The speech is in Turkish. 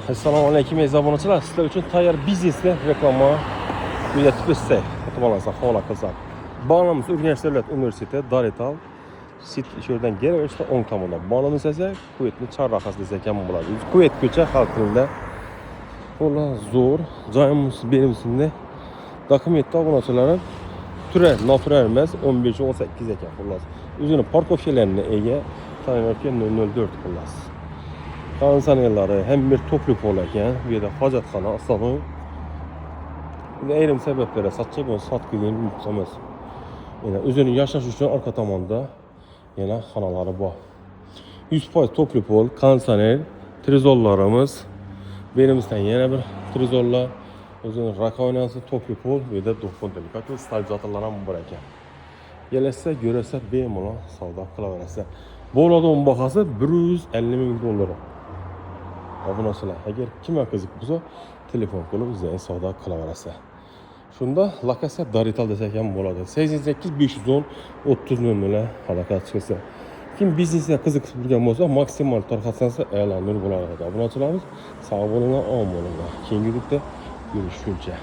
Assalomu alaykum aziz obunachilar. Sizlar uchun tayyor biznesni reklama uyatib o'tsak, xatolansa havola qilsak. Bağlamız Urganch davlat universiteti Darital sit ish yeridan Geraverishda o'ng tomonda. Bağlamız esa Kuveytni chorrahasi desak ham bo'ladi. Kuveyt ko'cha xalq tilida. Xullas zo'r, joyimiz berimizda dokumentda obunachilarim tura natural emas 15-18 ekan xullas. O'zini parkovkalarini ega Tayyorga 004 xullas. Kansanelları hem bir toplu pol ekan, bu yerda hojatxona, salon. Ayrim sebeplere satacak onu satqılayın mümkün. Yani özünü yaşaş üçün arka tomonda yana xonaları bor. 100% toplu pol, kansanel, trezorlarımız. Berimizden yana bir trezorlar, özünün rakovnası, toplu pol ve de dokun delikat ve stabilizatorlar ham bor ekan. Gelirse görürse bemalol savdo qilaverasiz. Bu oladığın bahası 150 ming dollar. Obunachilar, agar kimga qiziq bo'lsa, telefon qilib bizdan savdo qilaverasiz. Shunda lokatsiya Darital desak ham bo'ladi. 88 510 30 00 harakat qilsa. Kim biznesga qiziqib turgan bo'lsa, maksimal tarqatsansa e'lonlar bo'ladi. Obunachilarimiz sog' bo'linglar, omon bo'linglar. Keyingi videoda görüşguncha.